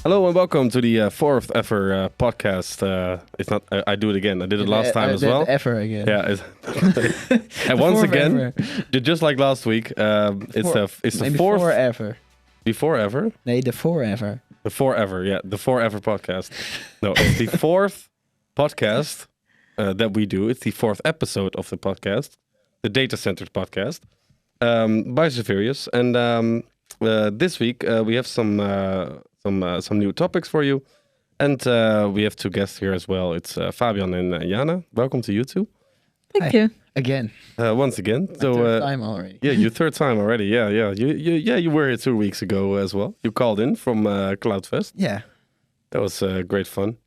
Hello and welcome to the fourth ever podcast. It's not. I do it again. I did it last time as well. Ever again. Yeah. And once again, just like last week, it's the fourth forever. Before ever. Nee, the forever. The forever. Yeah, the forever podcast. No, it's the fourth podcast that we do. It's the fourth episode of the podcast, the DataCentered podcast, by Serverius. And this week we have some new topics for you, and we have two guests here as well. It's Fabian and Jana. Welcome to you two. Thank you again. Once again. Third time already. Yeah, your third time already. Yeah. You were here 2 weeks ago as well. You called in from Cloudfest. Yeah, that was great fun.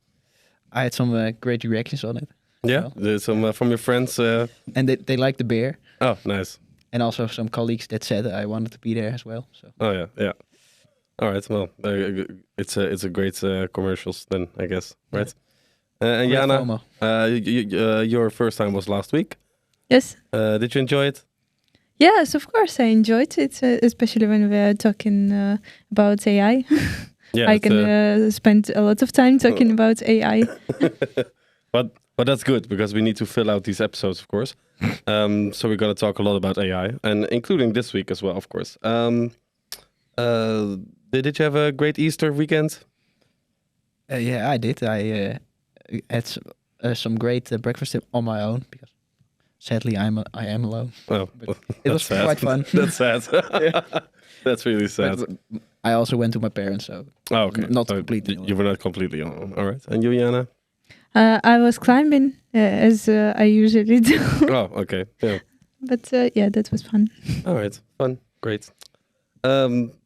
I had some great reactions on it. Yeah, there's some from your friends. And they liked the beer. Oh, nice. And also some colleagues that said I wanted to be there as well. So. Oh yeah. All right, well, it's a great commercials then, I guess, right? And Jana, your first time was last week. Yes. Did you enjoy it? Yes, of course I enjoyed it, especially when we are talking about AI. Yeah, I can spend a lot of time talking about AI. But that's good, because we need to fill out these episodes, of course. So we're going to talk a lot about AI, and including this week as well, of course. Did you have a great Easter weekend? Yeah, I did. I had some great breakfast on my own, because sadly I am alone. Oh, but it was sad. quite fun. That's sad. That's really sad. But I also went to my parents, so okay. Not completely. You were not completely alone. All right. And you, Jana? I was climbing as I usually do. Oh, okay. Yeah. But yeah, that was fun. All right. Fun. Great.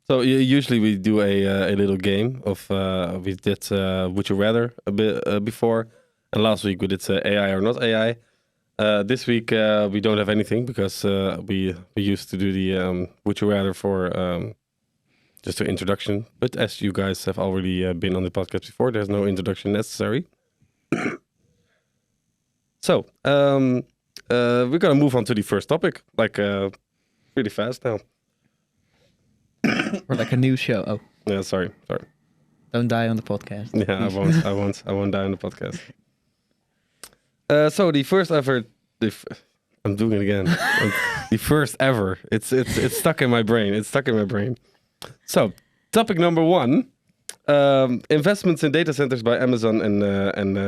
So usually we do a little game of we did Would You Rather a bit before, and last week we did AI or not AI. This week we don't have anything, because we used to do the Would You Rather for just an introduction. But as you guys have already been on the podcast before, there's no introduction necessary. So we're gonna move on to the first topic, like really fast now. Or like a news show. Oh. Yeah, sorry. Don't die on the podcast. Yeah, I won't die on the podcast. So the first ever, I'm doing it again. The first ever. It's stuck in my brain. So topic number 1: investments in data centers by Amazon and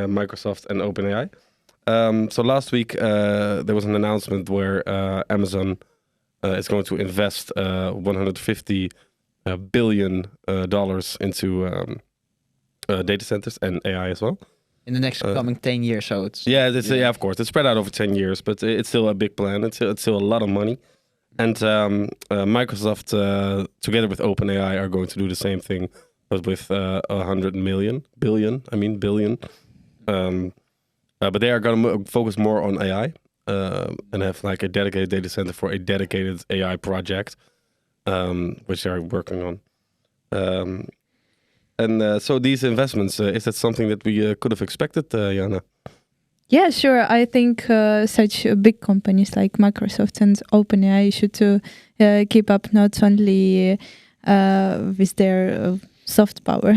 Microsoft and OpenAI. So last week there was an announcement where Amazon is going to invest $150 billion into data centers and AI as well. In the next coming 10 years, so it's... Yeah, of course. It's spread out over 10 years, but it's still a big plan. It's still a lot of money. And Microsoft, together with OpenAI, are going to do the same thing, but with 100 billion. But they are going to focus more on AI. And have like a dedicated data center for a dedicated AI project, which they are working on. So these investments, is that something that we could have expected, Jana? Yeah, sure. I think such big companies like Microsoft and OpenAI should keep up not only with their soft power,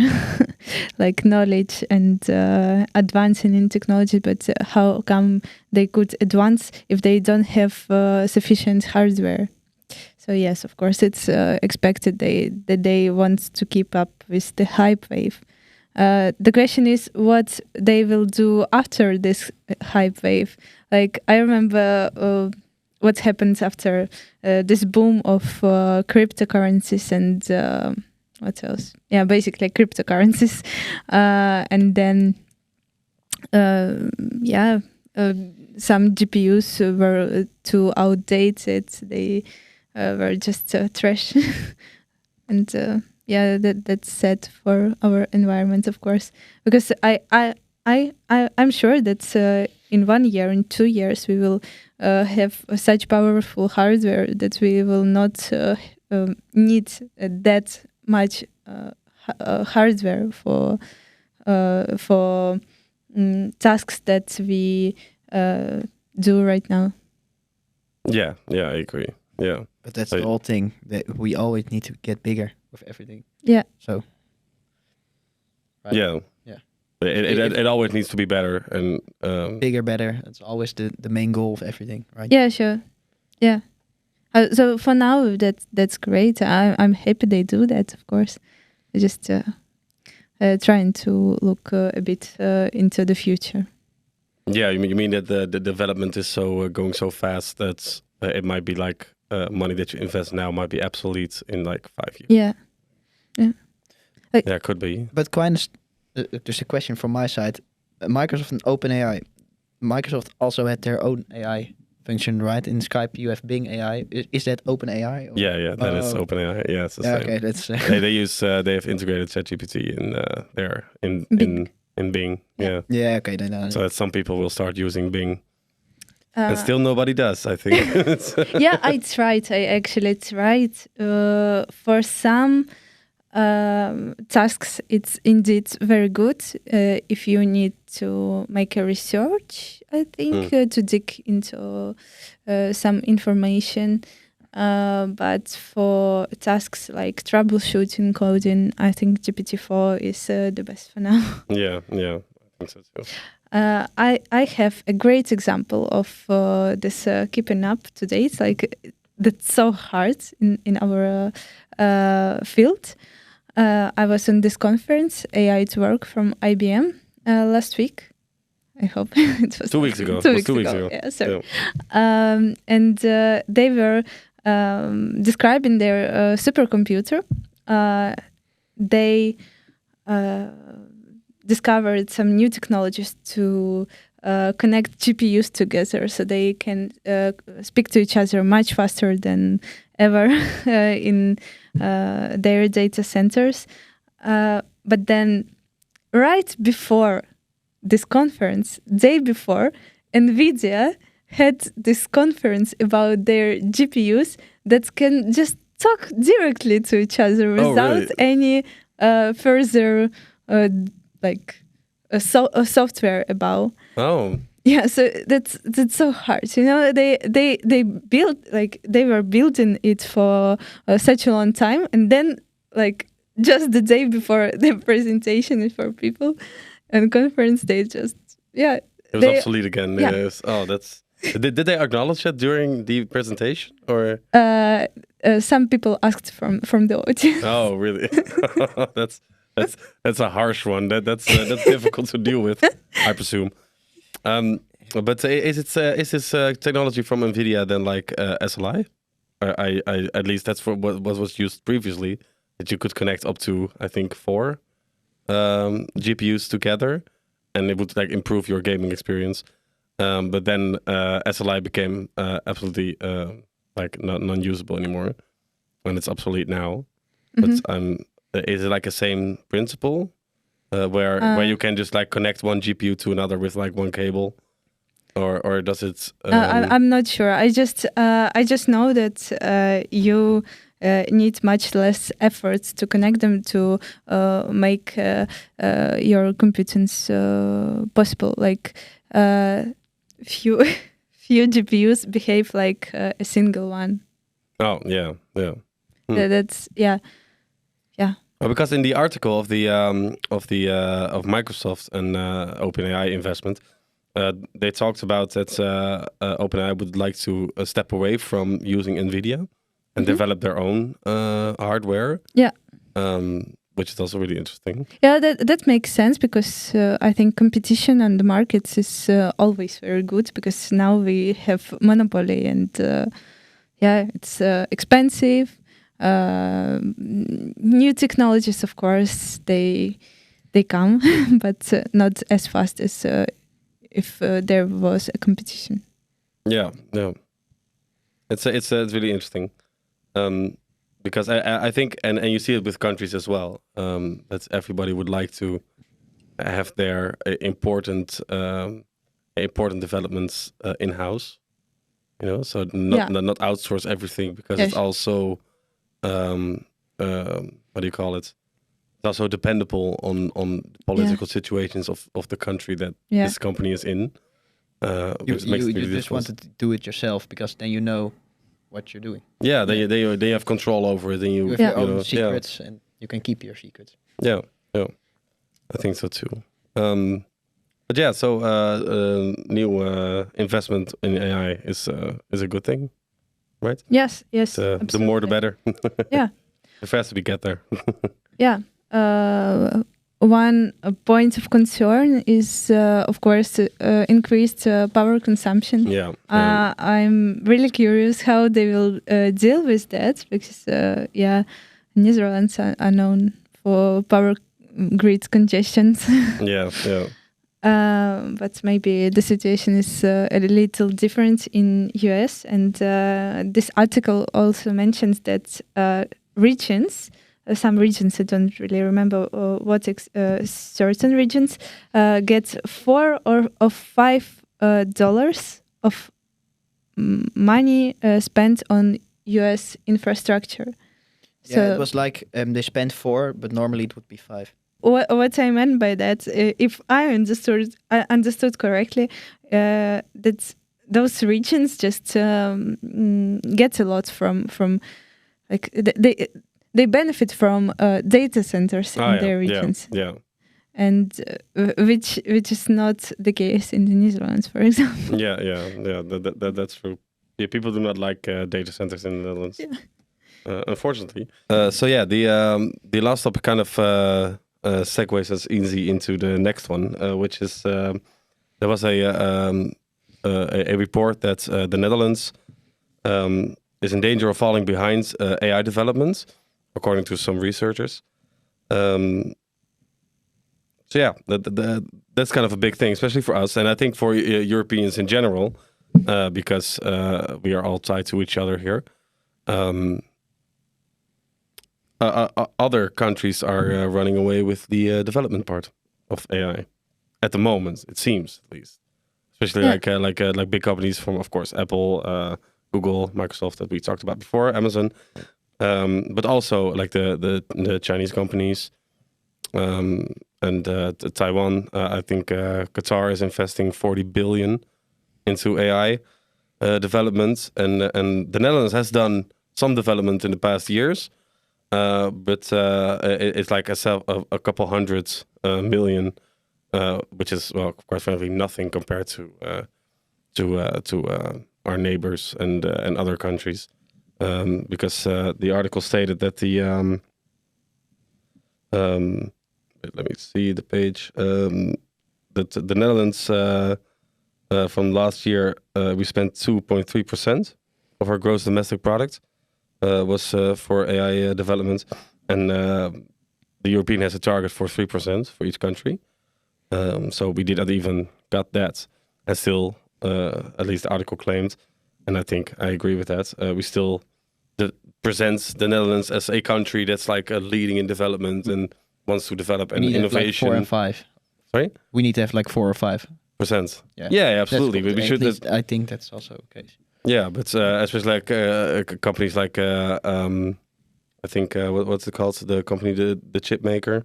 like knowledge and advancing in technology, but how come they could advance if they don't have sufficient hardware? So yes, of course, it's expected that they want to keep up with the hype wave. The question is what they will do after this hype wave. Like, I remember what happened after this boom of cryptocurrencies and what else? Yeah, basically cryptocurrencies. And then, some GPUs were too outdated. They were just trash. And that's sad for our environment, of course. Because I'm sure that in 1 year, in 2 years, we will have such powerful hardware that we will not need that much hardware for tasks that we do right now. Yeah, I agree. Yeah, but that's the whole thing, that we always need to get bigger with everything. Yeah. So right? Yeah. Yeah. It always needs to be better and Bigger, better. That's always the main goal of everything, right? Yeah, sure. Yeah. So for now, that's great. I'm happy they do that. Of course, I just trying to look a bit into the future. yeah, you mean that the development is so going so fast that it might be like money that you invest now might be obsolete in like 5 years. Yeah. Yeah, could be. But just a question from my side. Microsoft and OpenAI. Microsoft also had their own AI function, right? In Skype, you have Bing AI. Is that OpenAI? or- Yeah, that is Oh. OpenAI. Yeah, it's the Yeah, same. okay, that's They have integrated ChatGPT in there in Bing. in Bing. Yeah. yeah. Okay, then So that some people will start using Bing, Uh, and still nobody does. I think. yeah, I tried. I actually tried. For some tasks, it's indeed very good. If you need to make a research, I think, to dig into some information. But for tasks like troubleshooting, coding, I think GPT-4 is the best for now. yeah, I think so too. I have a great example of this keeping up to date. Like that's so hard in our field. I was in this conference, AI at Work from IBM, last week. I hope it was 2 weeks ago. Two It was weeks 2 weeks ago. ago. Yeah, sorry. Yeah. And they were describing their supercomputer. They discovered some new technologies to connect GPUs together, so they can speak to each other much faster than ever in their data centers. But then, right before this conference, day before, NVIDIA had this conference about their GPUs that can just talk directly to each other Oh, without really? any further a software about. Oh, Yeah, so that's so hard. You know, they built like they were building it for such a long time, and then like just the day before the presentation for people and conference, they just it was they- obsolete again. yeah. Yes. Oh, that's. Did they acknowledge that during the presentation or? some people asked from the audience. Oh, really? that's a harsh one. That's difficult to deal with, I presume. But is this technology from NVIDIA then like SLI? I at least that's for what was used previously. That you could connect up to I think 4 GPUs together, and it would like improve your gaming experience. But then SLI became absolutely like non-usable anymore, when it's obsolete now. But is it like a same principle where you can just like connect one GPU to another with like one cable, or does it? I'm not sure. I just know that you need much less effort to connect them to make your computers possible. Like few GPUs behave like a single one. Oh yeah. That's yeah. Well, because in the article of the of Microsoft and OpenAI investment, they talked about that OpenAI would like to step away from using NVIDIA and develop their own hardware. Yeah. Which is also really interesting. Yeah, that makes sense because I think competition on the markets is always very good because now we have monopoly and it's expensive. New technologies, of course, they come, but not as fast as if there was a competition. Yeah. It's really interesting. Because I think, and you see it with countries as well, that everybody would like to have their important developments in-house, so not outsource everything because it's also, what do you call it? It's also dependable on political situations of the country that this company is in. Which makes it really just wanted to do it yourself because then you know what you're doing. Yeah, they have control over it, and You have your own secrets, and you can keep your secrets. Yeah. I think so too. But yeah, so new investment in AI is a good thing, right? Yes, The more the better. Yeah. The faster we get there. Yeah. One point of concern is, of course, increased power consumption. Yeah. I'm really curious how they will deal with that because, Netherlands are known for power grid congestions. Yeah. But maybe the situation is a little different in US. And this article also mentions that regions, some regions, I don't really remember what certain regions, get $4 or $5 of money spent on US infrastructure. Yeah, So it was like they spent 4, but normally it would be 5. what I meant by that, if I understood correctly, that those regions just get a lot from like they benefit from data centers in their regions. Yeah. And which is not the case in the Netherlands, for example. Yeah. That's true. Yeah, people do not like data centers in the Netherlands. Yeah. Unfortunately. The last topic kind of segues us easy into the next one, which is there was a report that the Netherlands is in danger of falling behind AI development, according to some researchers. So yeah, that's kind of a big thing, especially for us, and I think for Europeans in general, because we are all tied to each other here. Other countries are running away with the development part of AI at the moment. It seems, at least, especially like big companies from, of course, Apple, Google, Microsoft that we talked about before, Amazon, but also like the Chinese companies and Taiwan. I think Qatar is investing 40 billion into AI development, and the Netherlands has done some development in the past years. But it's like a couple hundred million, which is, well, quite frankly, nothing compared to our neighbors and other countries, because the article stated that let me see the page, that the Netherlands from last year we spent 2.3% of our gross domestic product. Was for AI development, and the European has a target for 3% for each country. So we did not even got that, and still, at least the article claimed, and I think I agree with that. We still presents the Netherlands as a country that's like leading in development and wants to develop an innovation. Like 4 or 5. Sorry, we need to have like 4 or 5%. Yeah, absolutely. But we should. I think that's also the case. Yeah, but especially like companies like I think what's it called? The company, the chip maker.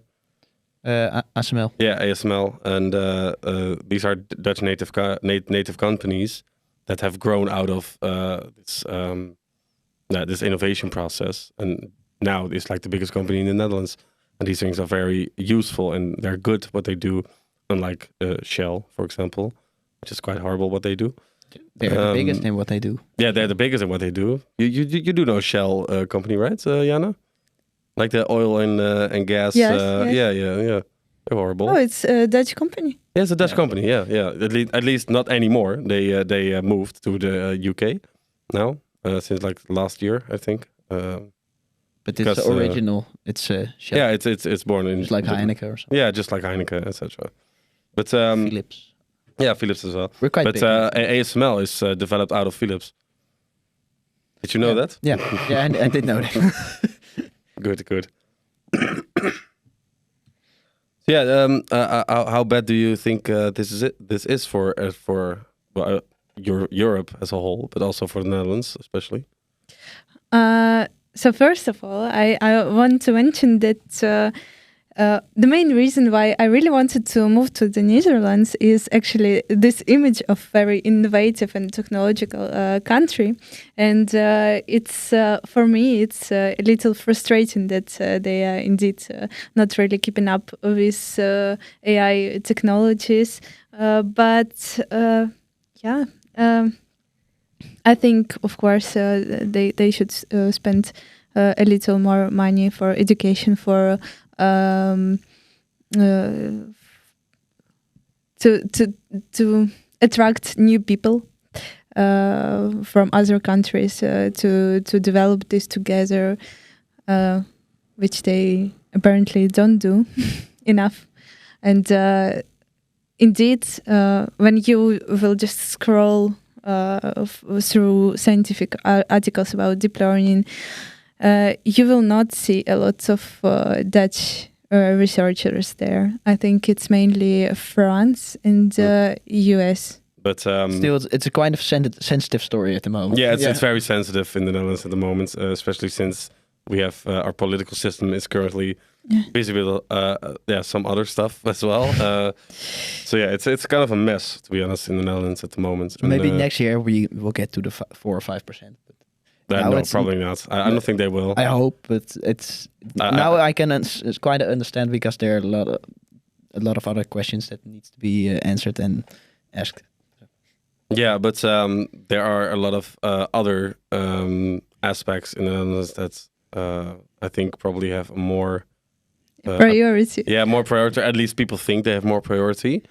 ASML. Yeah, ASML, and these are Dutch native companies that have grown out of this innovation process, and now it's like the biggest company in the Netherlands. And these things are very useful and they're good what they do, unlike Shell, for example, which is quite horrible what they do. They're the biggest in what they do. Yeah, they're the biggest in what they do. You do know Shell company, right, Jana? Like the oil and gas. Yes, yes. Yeah. They're horrible. Oh, it's a Dutch company. Yeah, it's a Dutch company. Yeah. At least not anymore. They moved to the UK now since like last year, I think. But it's the original. It's Shell. Yeah, it's born in just like Heineken or something. Yeah, just like Heineken, etc. But Philips. Yeah, Philips as well. We're quite but big. ASML is developed out of Philips. Did you know that? Yeah, I did know that. Good. Yeah. How bad do you think this is for Europe as a whole, but also for the Netherlands especially? So first of all, I want to mention that the main reason why I really wanted to move to the Netherlands is actually this image of very innovative and technological country, and it's for me it's a little frustrating that they are indeed not really keeping up with AI technologies. But yeah, I think of course they should spend a little more money for education for. To attract new people from other countries to develop this together, which they apparently don't do enough. And indeed, when you will just scroll through scientific articles about deep learning, you will not see a lot of Dutch researchers there. I think it's mainly France and US. But Still, it's a kind of sensitive story at the moment. yeah, it's very sensitive in the Netherlands at the moment, especially since we have our political system is currently busy with some other stuff as well. So yeah, it's kind of a mess, to be honest, in the Netherlands at the moment. And, Maybe next year we will get to the 4 or 5%. no, probably not. I don't think they will. I hope, but it's now I can quite understand because there are a lot of other questions that needs to be answered and asked. Yeah, but there are a lot of other aspects in the Netherlands that I think probably have a more priority. Yeah, more priority. At least people think they have more priority,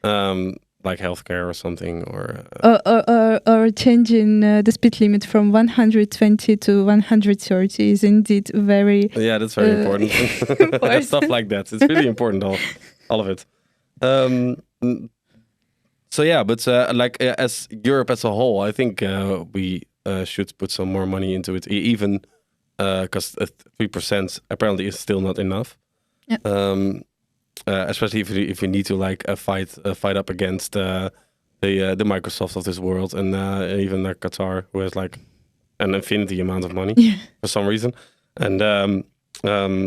like healthcare or something, or changing the speed limit from 120 to 130 is indeed very. Yeah, that's very important. Stuff like that. It's really important. All of it. So yeah, but as Europe as a whole, I think we should put some more money into it, even because 3% apparently is still not enough. Yeah. Especially if you need to fight up against the Microsoft of this world and even Qatar, who has like an infinity amount of money for some reason, and their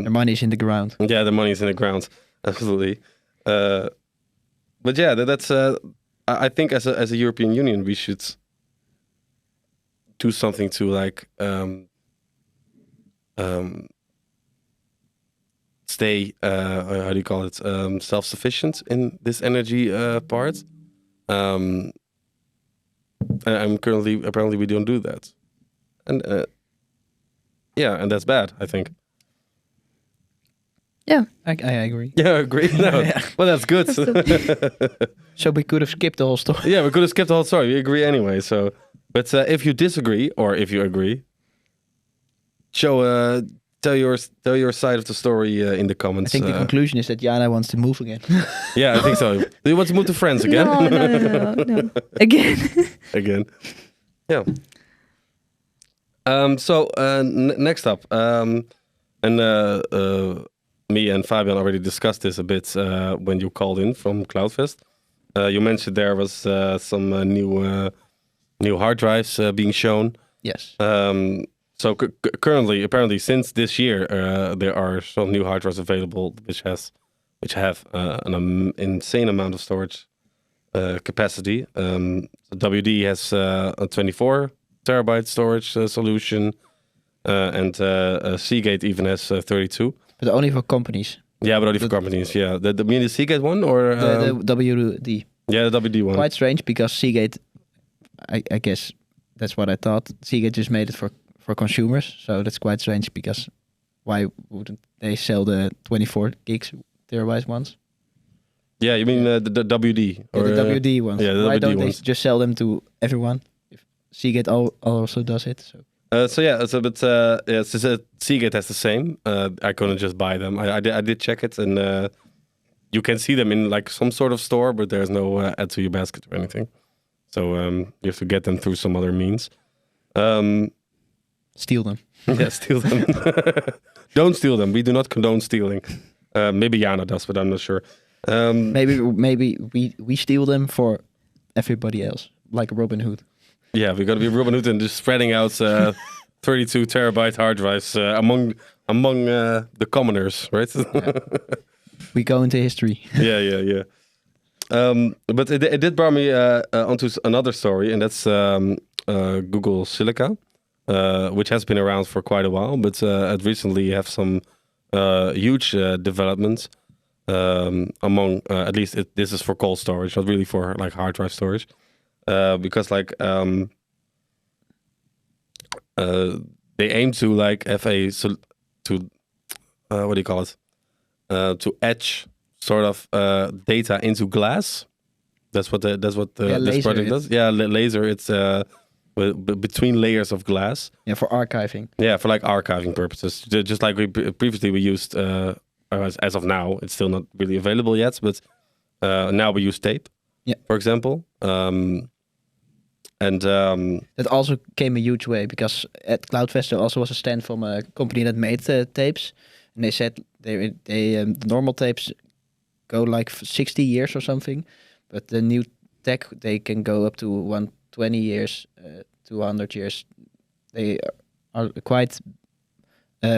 money is in the ground. Yeah, the money is in the ground, absolutely. But yeah, that's. I think as a European Union, we should do something to stay how do you call it, self-sufficient in this energy part. And apparently we don't do that, and and that's bad, I think. Yeah, I agree. Yeah, I agree. No. Well, that's good. So we could have skipped the whole story. Yeah, we could have skipped the whole story. We agree anyway. So, but if you disagree or if you agree, tell your side of the story in the comments. I think the conclusion is that Jana wants to move again. Yeah, I think so. Do you want to move to France again? No. Again. Again. Yeah. So next up, me and Fabian already discussed this a bit when you called in from CloudFest. You mentioned there was some new hard drives being shown. Yes. So currently, apparently, since this year, there are some new hard drives available which have an insane amount of storage capacity. WD has a 24 terabyte storage solution, and Seagate even has 32. But only for companies. Yeah, but only for companies. Yeah, the mean the Seagate one or the WD. Yeah, the WD one. Quite strange because Seagate, I guess that's what I thought. Seagate just made it for consumers, so that's quite strange because why wouldn't they sell the 24 terabyte ones? Yeah, you mean the WD or the WD ones? Yeah, the why WD don't ones. they just sell them to everyone? If Seagate also does it, so. Seagate has the same. I couldn't just buy them. I did check it, and you can see them in like some sort of store, but there's no add to your basket or anything. So you have to get them through some other means. Steal them. Yeah, steal them. Don't steal them. We do not condone stealing. Maybe Jana does, but I'm not sure. Maybe we steal them for everybody else, like Robin Hood. Yeah, we're gonna be Robin Hood and just spreading out 32 terabyte hard drives among the commoners, right? We go into history. Yeah. But it did bring me onto another story, and that's Google Silica, which has been around for quite a while, but it recently have some huge developments among at least this is for cold storage, not really for like hard drive storage, because like they aim to like have what do you call it? To etch sort of data into glass. That's what this project does. Yeah, laser. It's between layers of glass. Yeah, for archiving. Yeah, for like archiving purposes. Just like we previously we used. As of now, it's still not really available yet. But now we use tape. Yeah. For example. That also came a huge way because at CloudFest there also was a stand from a company that made tapes, and they said the normal tapes go like 60 years or something, but the new tech they can go up to 120 years, 200 years. They are quite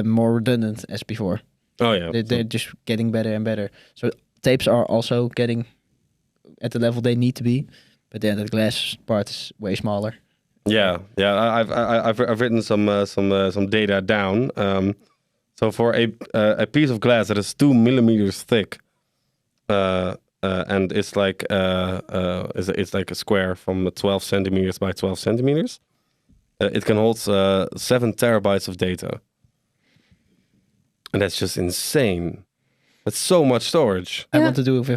more redundant as before. Oh yeah, they're just getting better and better. So tapes are also getting at the level they need to be. But then the glass part is way smaller. Yeah. I've written some data down. So for a piece of glass that is 2 millimeters thick, and it's like it's like a square from 12 centimeters by 12 centimeters, it can hold 7 terabytes of data, and that's just insane. That's so much storage. I want to do it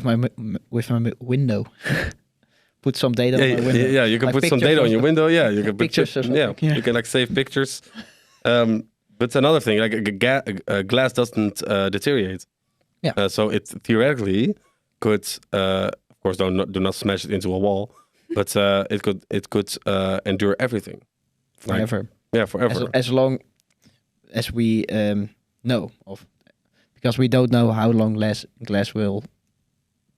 with my window. Put some data on my window. Yeah, you can like put some data on your window. Yeah, you can pictures or something. Yeah, you can like save pictures. But another thing, like glass doesn't deteriorate. Yeah. So it theoretically could, of course, do not smash it into a wall, but it could endure everything. Forever. Yeah, forever. As long as we know of, because we don't know how long glass will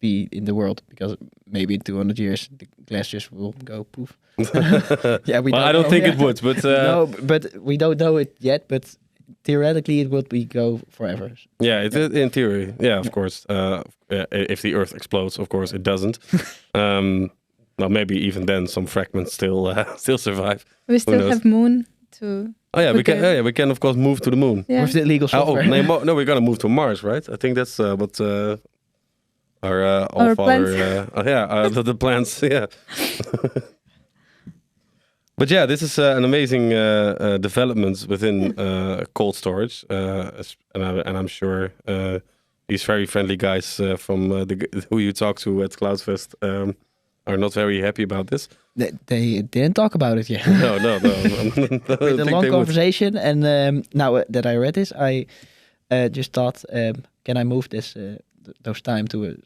be in the world, because maybe in 200 years the glass just will go poof. Yeah, I don't think it would, but no, but we don't know it yet. But theoretically, it would go forever. Yeah, in theory, yeah, of course. If the Earth explodes, of course, it doesn't. Well, maybe even then, some fragments still survive. We still have moon to. Oh yeah, we can. Yeah, we can of course move to the moon with the illegal software. No, we're gonna move to Mars, right? I think that's what our father. Plans. The plans. Yeah. But yeah, this is an amazing development within cold storage, and I'm sure these very friendly guys from who you talk to at CloudFest are not very happy about this. They didn't talk about it yet. No. We had a long conversation, and now that I read this, I just thought, can I move those time to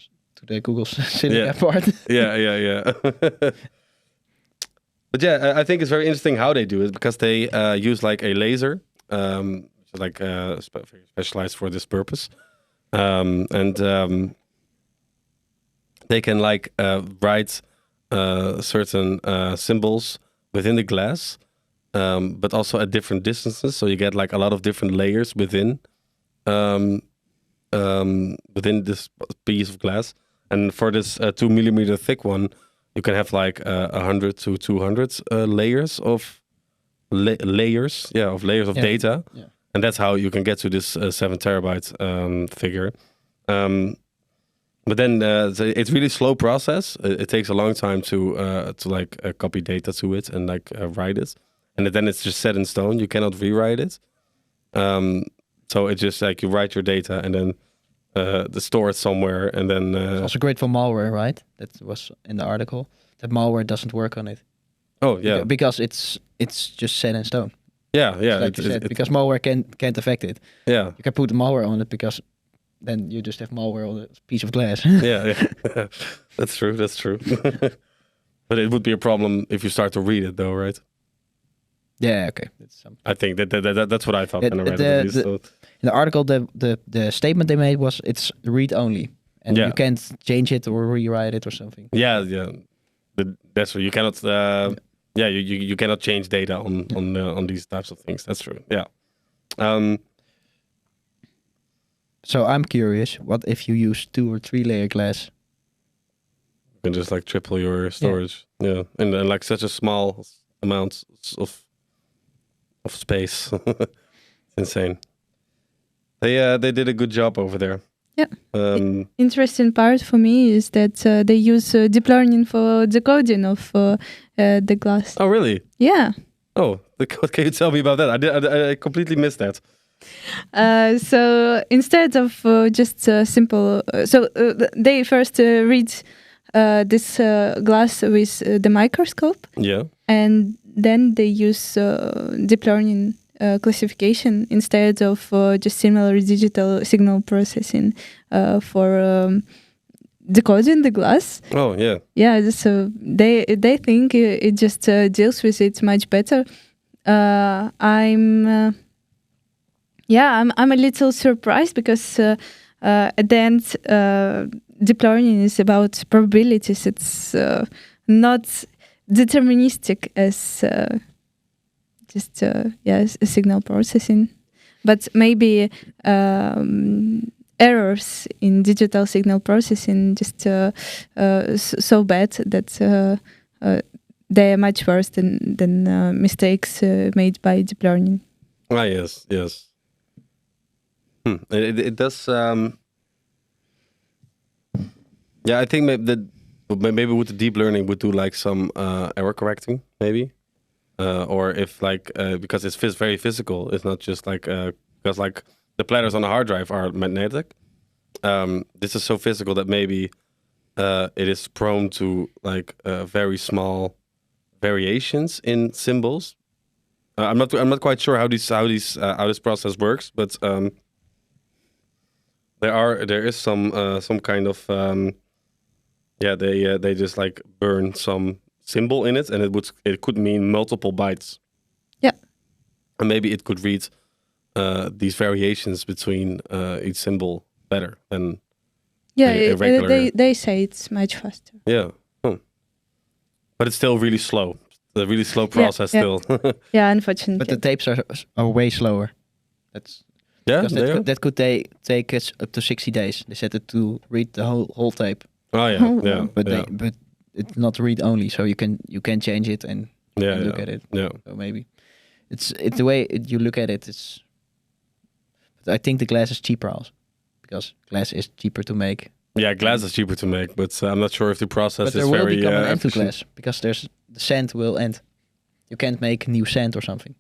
the Google Silica part? Yeah. But yeah, I think it's very interesting how they do it, because they use like a laser, specialized for this purpose, and they can like write certain symbols within the glass, but also at different distances. So you get like a lot of different layers within this piece of glass. And for this 2 millimeter thick one, you can have like 100 to 200 layers of data, and that's how you can get to this 7 terabyte figure. But then it's really slow process. It takes a long time to copy data to it and write it, and then it's just set in stone. You cannot rewrite it. So it's just like you write your data and then store it somewhere, and then it's also great for malware, right? That was in the article, that malware doesn't work on it. Oh yeah, because it's just set in stone. Yeah. Because malware can't affect it. Yeah, you can put malware on it, because then you just have malware on a piece of glass. yeah. That's true. But it would be a problem if you start to read it, though, right? Yeah, okay. I think that's what I thought when I read it. In the article, the statement they made was it's read only, and you can't change it or rewrite it or something. Yeah. That's what you cannot. yeah, you cannot change data on these types of things. That's true. Yeah. So I'm curious, what if you use 2 or 3 layer glass? You can just like triple your storage. Yeah, and like such a small amount of space. Insane. They did a good job over there. Yeah. Interesting part for me is that they use deep learning for decoding of the glass. Oh, really? Yeah. Oh, what can you tell me about that? I completely missed that. So instead of just simple, they first read this glass with the microscope. Yeah. And then they use deep learning classification instead of just similar digital signal processing for decoding the glass. Oh, yeah. Yeah, so they think it just deals with it much better. I'm a little surprised because at the end, deep learning is about probabilities. It's not deterministic as just signal processing, but maybe errors in digital signal processing just so bad that they are much worse than mistakes made by deep learning. Ah, yes. It does. Yeah, I think maybe with the deep learning would do like some error correcting, maybe, or if like because it's very physical, it's not just like because like the platters on the hard drive are magnetic. This is so physical that maybe it is prone to like very small variations in symbols. I'm not quite sure how this process works, but there is some kind of they just like burn some symbol in it, and it could mean multiple bytes. Yeah, and maybe it could read these variations between each symbol better than a regular. They say it's much faster. Yeah, but it's still really slow. The really slow process still. Yeah, unfortunately. But the tapes are way slower. That's that could take us up to 60 days. They said it to read the whole tape. Oh yeah, yeah. But it's not read only, so you can change it and look at it. Yeah. So maybe it's the way you look at it. It's. But I think the glass is cheaper also, because glass is cheaper to make. Yeah, glass is cheaper to make, but I'm not sure if the process is very. But there will become an end to glass because the sand will end. You can't make new sand or something.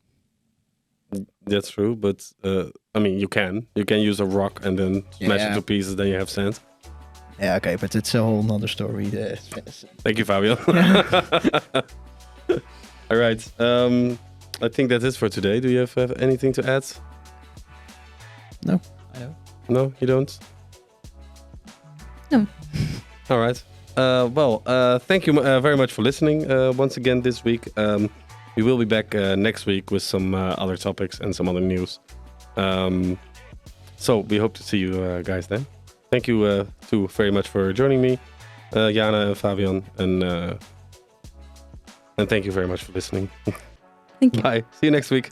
That's true, but I mean, you can use a rock and then smash it to pieces. Then you have sand. Yeah, okay, but it's a whole nother story. Thank you, Fabio. All right, I think that's it for today. Do you have anything to add? No, I don't. No, you don't. No. All right. Thank you very much for listening once again this week. We will be back next week with some other topics and some other news. So we hope to see you guys then. Thank you too very much for joining me, Jana and Fabian, and thank you very much for listening. Thank you. Bye. See you next week.